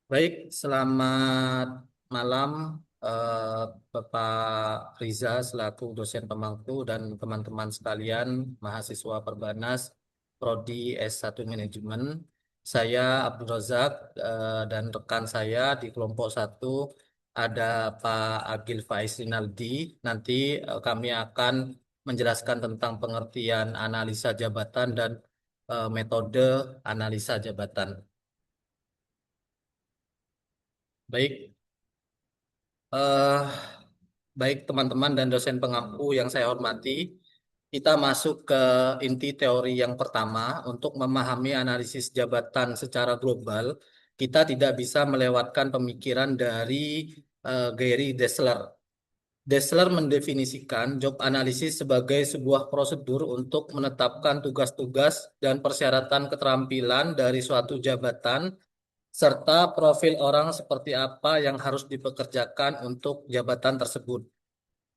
Baik, selamat malam Bapak Riza selaku dosen pemangku dan teman-teman sekalian mahasiswa Perbanas Prodi S1 Manajemen. Saya Abdul Razak dan rekan saya di kelompok satu ada Pak Agil Faiz Rinaldi. Nanti kami akan menjelaskan tentang pengertian analisa jabatan dan metode analisa jabatan. Baik, eh baik teman-teman dan dosen pengampu yang saya hormati, kita masuk ke inti teori yang pertama. Untuk memahami analisis jabatan secara global, kita tidak bisa melewatkan pemikiran dari Gary Dessler. Dessler mendefinisikan job analysis sebagai sebuah prosedur untuk menetapkan tugas-tugas dan persyaratan keterampilan dari suatu jabatan serta profil orang seperti apa yang harus dipekerjakan untuk jabatan tersebut.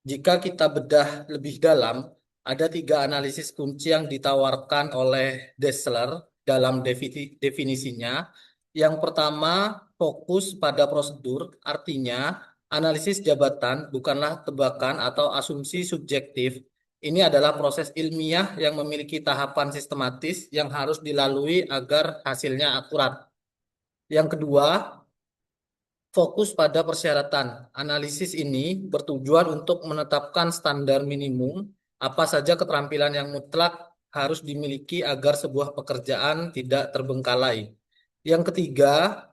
Jika kita bedah lebih dalam, ada tiga analisis kunci yang ditawarkan oleh Dessler dalam definisinya. Yang pertama, fokus pada prosedur, artinya analisis jabatan bukanlah tebakan atau asumsi subjektif. Ini adalah proses ilmiah yang memiliki tahapan sistematis yang harus dilalui agar hasilnya akurat. Yang kedua, fokus pada persyaratan. Analisis ini bertujuan untuk menetapkan standar minimum apa saja keterampilan yang mutlak harus dimiliki agar sebuah pekerjaan tidak terbengkalai. Yang ketiga,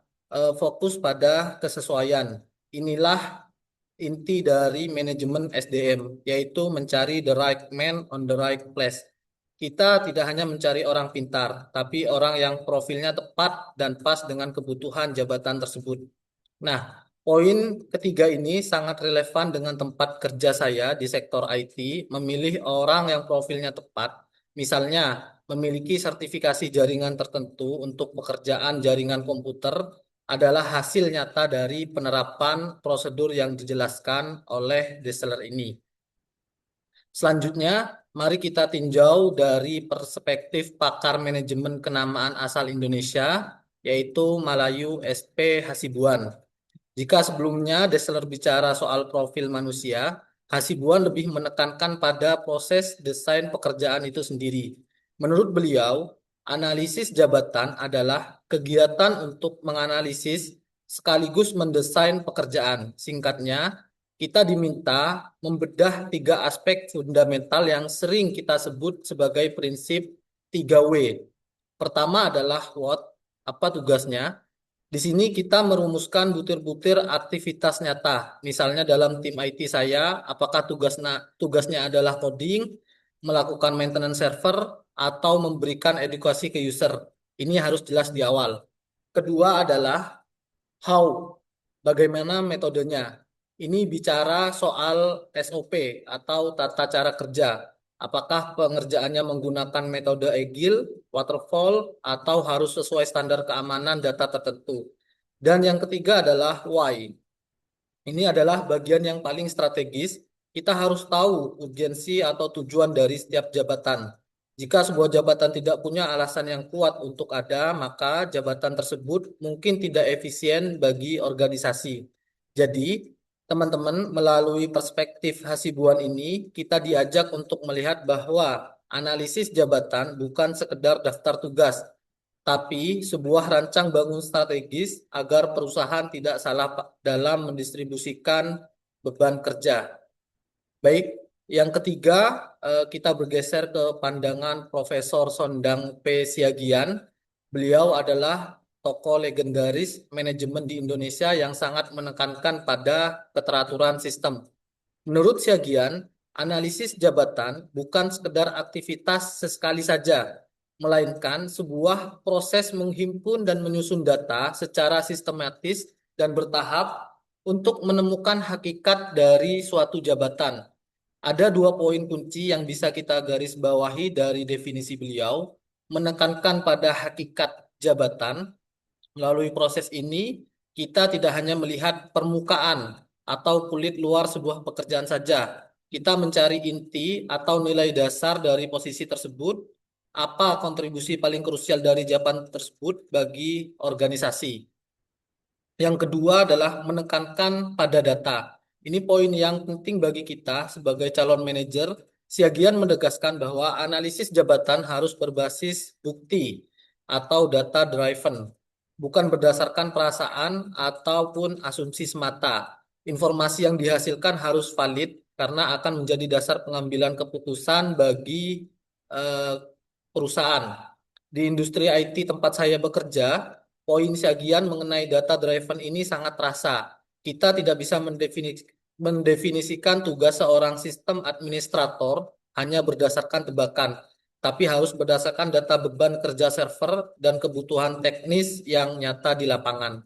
fokus pada kesesuaian. Inilah inti dari manajemen SDM, yaitu mencari the right man on the right place. Kita tidak hanya mencari orang pintar, tapi orang yang profilnya tepat dan pas dengan kebutuhan jabatan tersebut. Nah, poin ketiga ini sangat relevan dengan tempat kerja saya di sektor IT, memilih orang yang profilnya tepat, misalnya memiliki sertifikasi jaringan tertentu untuk pekerjaan jaringan komputer adalah hasil nyata dari penerapan prosedur yang dijelaskan oleh Dessler ini. Selanjutnya, mari kita tinjau dari perspektif pakar manajemen kenamaan asal Indonesia, yaitu Malayu SP Hasibuan. Jika sebelumnya Dessler bicara soal profil manusia, Hasibuan lebih menekankan pada proses desain pekerjaan itu sendiri. Menurut beliau, analisis jabatan adalah kegiatan untuk menganalisis sekaligus mendesain pekerjaan. Singkatnya, kita diminta membedah tiga aspek fundamental yang sering kita sebut sebagai prinsip 3W. Pertama adalah what, apa tugasnya. Di sini kita merumuskan butir-butir aktivitas nyata. Misalnya dalam tim IT saya, apakah tugasnya adalah coding, melakukan maintenance server, atau memberikan edukasi ke user. Ini harus jelas di awal. Kedua adalah how, bagaimana metodenya. Ini bicara soal SOP atau tata cara kerja. Apakah pengerjaannya menggunakan metode agile, waterfall, atau harus sesuai standar keamanan data tertentu. Dan yang ketiga adalah why. Ini adalah bagian yang paling strategis. Kita harus tahu urgensi atau tujuan dari setiap jabatan. Jika sebuah jabatan tidak punya alasan yang kuat untuk ada, maka jabatan tersebut mungkin tidak efisien bagi organisasi. Jadi, teman-teman, melalui perspektif Hasibuan ini, kita diajak untuk melihat bahwa analisis jabatan bukan sekedar daftar tugas, tapi sebuah rancang bangun strategis agar perusahaan tidak salah dalam mendistribusikan beban kerja. Baik, yang ketiga, kita bergeser ke pandangan Profesor Sondang P. Siagian. Beliau adalah tokoh legendaris manajemen di Indonesia yang sangat menekankan pada keteraturan sistem. Menurut Siagian, analisis jabatan bukan sekedar aktivitas sesekali saja, melainkan sebuah proses menghimpun dan menyusun data secara sistematis dan bertahap untuk menemukan hakikat dari suatu jabatan. Ada dua poin kunci yang bisa kita garis bawahi dari definisi beliau, menekankan pada hakikat jabatan. Melalui proses ini, kita tidak hanya melihat permukaan atau kulit luar sebuah pekerjaan saja. Kita mencari inti atau nilai dasar dari posisi tersebut, apa kontribusi paling krusial dari jabatan tersebut bagi organisasi. Yang kedua adalah menekankan pada data. Ini poin yang penting bagi kita sebagai calon manajer. Siagian menegaskan bahwa analisis jabatan harus berbasis bukti atau data driven, bukan berdasarkan perasaan ataupun asumsi semata. Informasi yang dihasilkan harus valid karena akan menjadi dasar pengambilan keputusan bagi eh, perusahaan. Di industri IT tempat saya bekerja, poin Syagian mengenai data driven ini sangat terasa. Kita tidak bisa mendefinisikan tugas seorang sistem administrator hanya berdasarkan tebakan, tapi harus berdasarkan data beban kerja server dan kebutuhan teknis yang nyata di lapangan.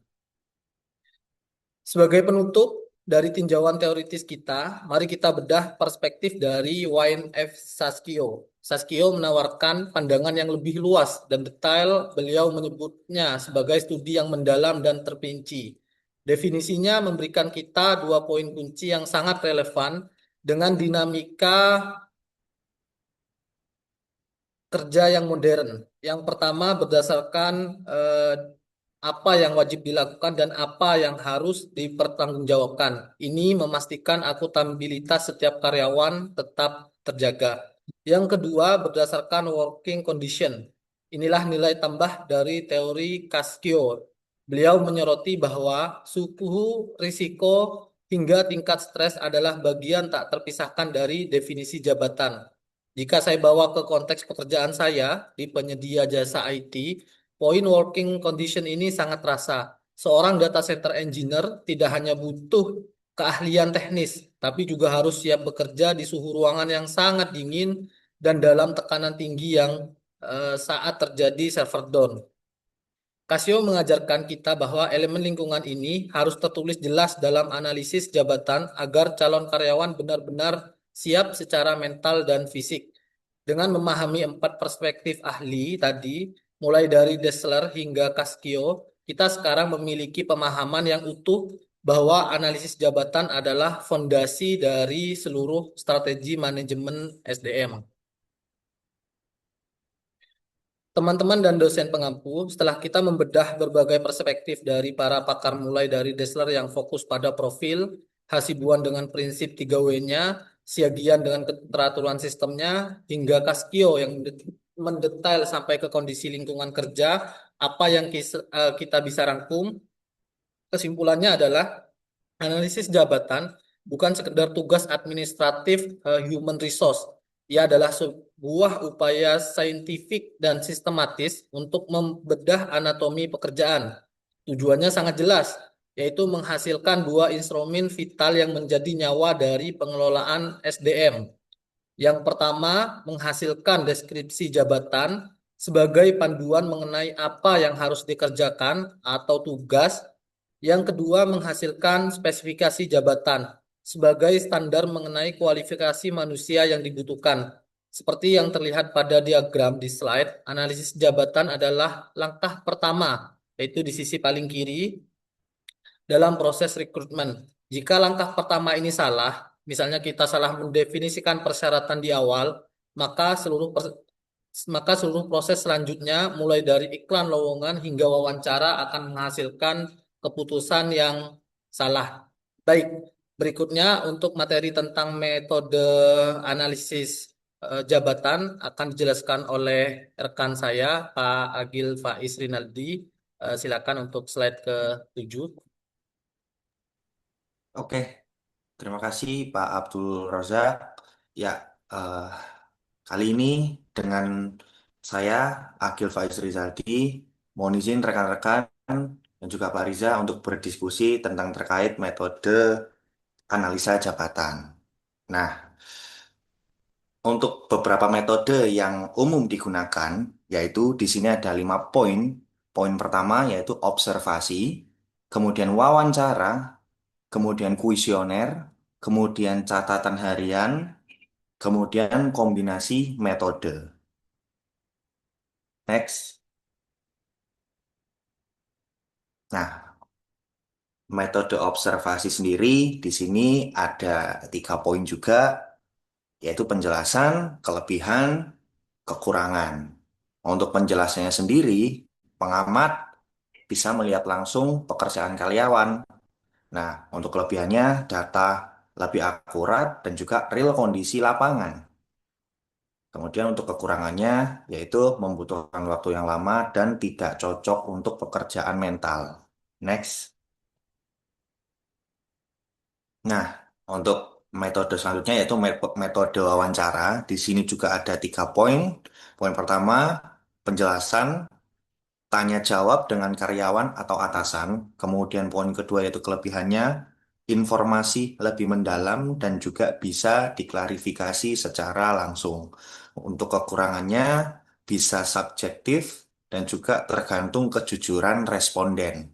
Sebagai penutup dari tinjauan teoritis kita, mari kita bedah perspektif dari Wayne F. Saskio. Saskio menawarkan pandangan yang lebih luas dan detail. Beliau menyebutnya sebagai studi yang mendalam dan terperinci. Definisinya memberikan kita dua poin kunci yang sangat relevan dengan dinamika kerja yang modern. Yang pertama berdasarkan eh, apa yang wajib dilakukan dan apa yang harus dipertanggungjawabkan. Ini memastikan akuntabilitas setiap karyawan tetap terjaga. Yang kedua berdasarkan working condition. Inilah nilai tambah dari teori Cascio. Beliau menyoroti bahwa suhu risiko hingga tingkat stres adalah bagian tak terpisahkan dari definisi jabatan. Jika saya bawa ke konteks pekerjaan saya di penyedia jasa IT, poin working condition ini sangat terasa. Seorang data center engineer tidak hanya butuh keahlian teknis, tapi juga harus siap bekerja di suhu ruangan yang sangat dingin dan dalam tekanan tinggi yang saat terjadi server down. Casio mengajarkan kita bahwa elemen lingkungan ini harus tertulis jelas dalam analisis jabatan agar calon karyawan benar-benar siap secara mental dan fisik. Dengan memahami empat perspektif ahli tadi, mulai dari Dessler hingga Cascio, kita sekarang memiliki pemahaman yang utuh bahwa analisis jabatan adalah fondasi dari seluruh strategi manajemen SDM. Teman-teman dan dosen pengampu, setelah kita membedah berbagai perspektif dari para pakar mulai dari Dessler yang fokus pada profil, Hasibuan dengan prinsip 3W-nya, Siagian dengan keteraturan sistemnya, hingga Cascio yang mendetail sampai ke kondisi lingkungan kerja, apa yang kita bisa rangkum. Kesimpulannya adalah analisis jabatan bukan sekedar tugas administratif human resource. Ia adalah sebuah upaya saintifik dan sistematis untuk membedah anatomi pekerjaan. Tujuannya sangat jelas, yaitu menghasilkan dua instrumen vital yang menjadi nyawa dari pengelolaan SDM. Yang pertama, menghasilkan deskripsi jabatan sebagai panduan mengenai apa yang harus dikerjakan atau tugas. Yang kedua, menghasilkan spesifikasi jabatan sebagai standar mengenai kualifikasi manusia yang dibutuhkan. Seperti yang terlihat pada diagram di slide, analisis jabatan adalah langkah pertama, yaitu di sisi paling kiri dalam proses rekrutmen. Jika langkah pertama ini salah, misalnya kita salah mendefinisikan persyaratan di awal, maka seluruh proses selanjutnya mulai dari iklan lowongan hingga wawancara akan menghasilkan keputusan yang salah. Baik, berikutnya untuk materi tentang metode analisis jabatan akan dijelaskan oleh rekan saya, Pak Agil Faiz Rinaldi. Silakan untuk slide ke-7. Oke, terima kasih Pak Abdul Razak. Ya, eh, kali ini dengan saya Akil Faiz Rizaldi, mohon izin rekan-rekan dan juga Pak Riza untuk berdiskusi tentang terkait metode analisa jabatan. Nah, untuk beberapa metode yang umum digunakan, yaitu di sini ada 5 poin. Poin pertama yaitu observasi, kemudian wawancara, kemudian kuesioner, kemudian catatan harian, kemudian kombinasi metode. Next. Nah, metode observasi sendiri di sini ada 3 poin juga, yaitu penjelasan, kelebihan, kekurangan. Untuk penjelasannya sendiri, pengamat bisa melihat langsung pekerjaan karyawan. Nah, untuk kelebihannya, data lebih akurat dan juga real kondisi lapangan. Kemudian untuk kekurangannya, yaitu membutuhkan waktu yang lama dan tidak cocok untuk pekerjaan mental. Next. Nah, untuk metode selanjutnya yaitu metode wawancara. Di sini juga ada 3 poin. Poin pertama, penjelasan tanya jawab dengan karyawan atau atasan. Kemudian poin kedua yaitu kelebihannya, informasi lebih mendalam dan juga bisa diklarifikasi secara langsung. Untuk kekurangannya bisa subjektif dan juga tergantung kejujuran responden.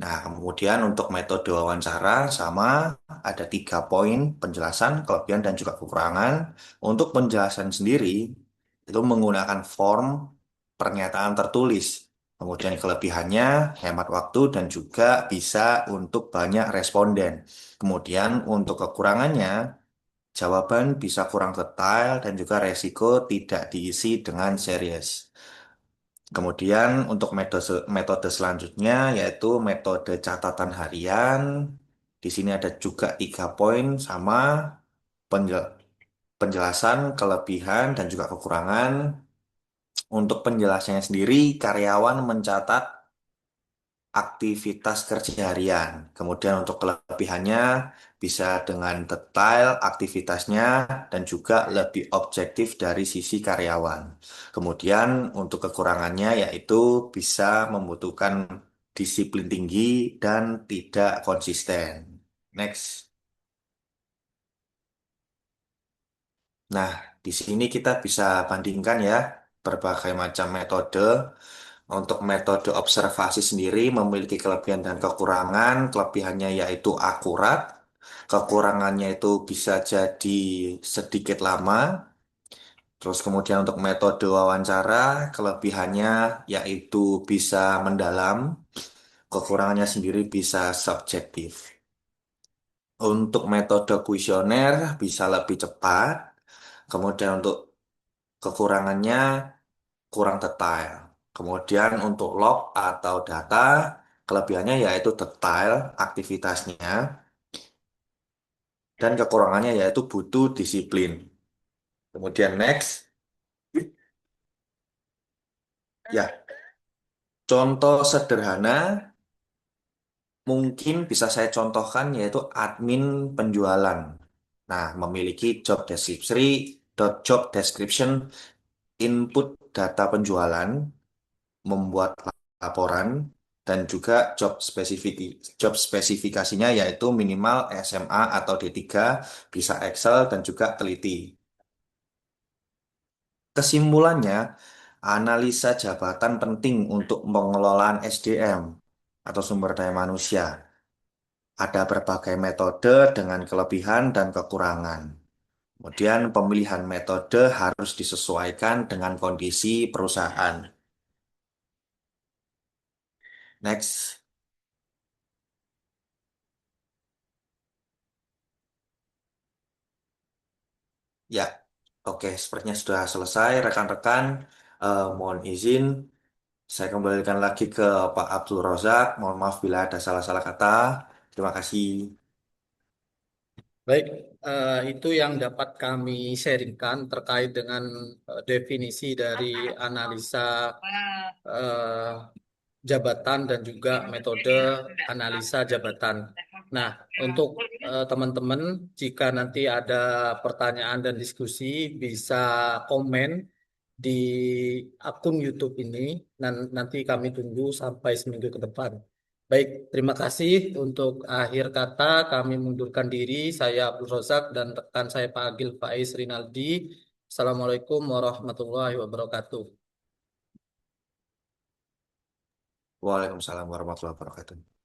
Nah, kemudian untuk metode wawancara sama ada 3 poin penjelasan, kelebihan dan juga kekurangan. Untuk penjelasan sendiri itu menggunakan form pernyataan tertulis. Kemudian kelebihannya hemat waktu dan juga bisa untuk banyak responden. Kemudian untuk kekurangannya jawaban bisa kurang detail dan juga resiko tidak diisi dengan serius. Kemudian untuk metode selanjutnya yaitu metode catatan harian. Di sini ada juga 3 poin sama penjel- penjelasan, kelebihan dan juga kekurangan. Untuk penjelasannya sendiri, karyawan mencatat aktivitas kerja harian. Kemudian untuk kelebihannya bisa dengan detail aktivitasnya dan juga lebih objektif dari sisi karyawan. Kemudian untuk kekurangannya yaitu bisa membutuhkan disiplin tinggi dan tidak konsisten. Next. Nah, di sini kita bisa bandingkan ya berbagai macam metode. Untuk metode observasi sendiri memiliki kelebihan dan kekurangan. Kelebihannya yaitu akurat, kekurangannya itu bisa jadi sedikit lama. Terus kemudian untuk metode wawancara, kelebihannya yaitu bisa mendalam, kekurangannya sendiri bisa subjektif. Untuk metode kuesioner bisa lebih cepat, kemudian untuk kekurangannya kurang detail. Kemudian untuk log atau data, kelebihannya yaitu detail aktivitasnya dan kekurangannya yaitu butuh disiplin. Kemudian next, ya contoh sederhana mungkin bisa saya contohkan yaitu admin penjualan. Nah, memiliki job description, input data penjualan, membuat laporan dan juga job spesifikasinya yaitu minimal SMA atau D3, bisa Excel dan juga teliti. Kesimpulannya, analisa jabatan penting untuk pengelolaan SDM atau sumber daya manusia. Ada berbagai metode dengan kelebihan dan kekurangan. Kemudian pemilihan metode harus disesuaikan dengan kondisi perusahaan. Next. Ya, oke, sepertinya sudah selesai. Rekan-rekan, mohon izin, saya kembalikan lagi ke Pak Abdul Rozak. Mohon maaf bila ada salah-salah kata. Terima kasih. Baik, itu yang dapat kami sharingkan terkait dengan definisi dari analisa eh, jabatan dan juga metode analisa jabatan. Nah, untuk teman-teman, jika nanti ada pertanyaan dan diskusi, bisa komen di akun YouTube ini. Dan nanti kami tunggu sampai seminggu ke depan. Baik, terima kasih. Untuk akhir kata, kami mundurkan diri. Saya Abdul Rozak dan rekan saya Pak Agil Faiz Rinaldi. Assalamualaikum warahmatullahi wabarakatuh. Waalaikumsalam warahmatullahi wabarakatuh.